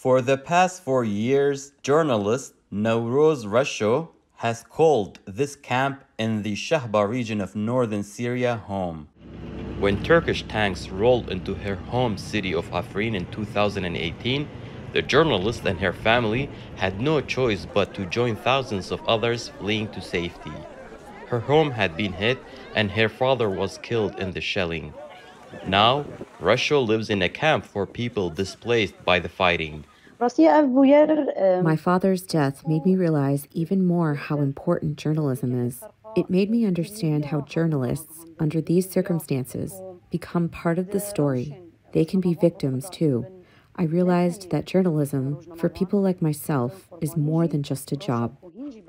For the past 4 years, journalist Nowroz Rasho has called this camp in the Shahba region of northern Syria home. When Turkish tanks rolled into her home city of Afrin in 2018, the journalist and her family had no choice but to join thousands of others fleeing to safety. Her home had been hit and her father was killed in the shelling. Now, Russia lives in a camp for people displaced by the fighting. My father's death made me realize even more how important journalism is. It made me understand how journalists, under these circumstances, become part of the story. They can be victims too. I realized that journalism, for people like myself, is more than just a job.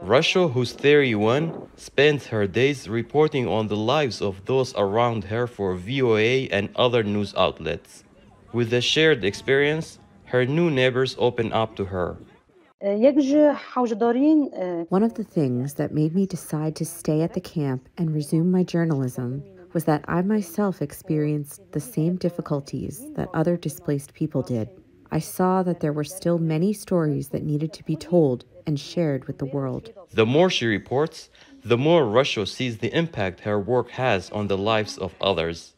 Russia, who's 31, spends her days reporting on the lives of those around her for VOA and other news outlets. With a shared experience, her new neighbors open up to her. One of the things that made me decide to stay at the camp and resume my journalism was that I myself experienced the same difficulties that other displaced people did. I saw that there were still many stories that needed to be told and shared with the world. The more she reports, the more Russia sees the impact her work has on the lives of others.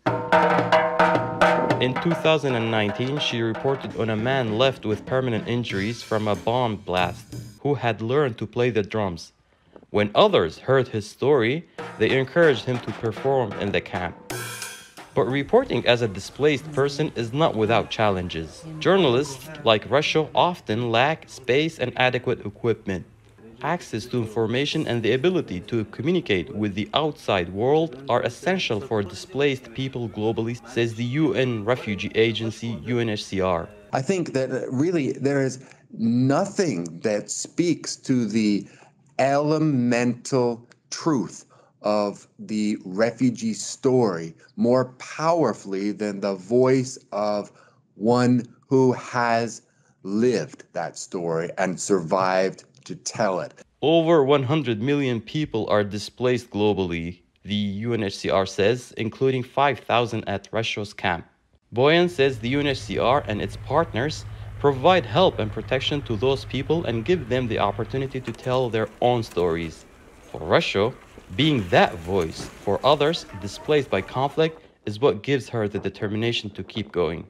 In 2019, she reported on a man left with permanent injuries from a bomb blast who had learned to play the drums. When others heard his story, they encouraged him to perform in the camp. But reporting as a displaced person is not without challenges. Journalists, like Russia, often lack space and adequate equipment. Access to information and the ability to communicate with the outside world are essential for displaced people globally, says the UN Refugee Agency, UNHCR. I think that really there is nothing that speaks to the elemental truth of the refugee story more powerfully than the voice of one who has lived that story and survived to tell it. Over 100 million people are displaced globally, the UNHCR says, including 5,000 at Russia's camp. Boyan says the UNHCR and its partners provide help and protection to those people and give them the opportunity to tell their own stories. For Russia, being that voice for others displaced by conflict is what gives her the determination to keep going.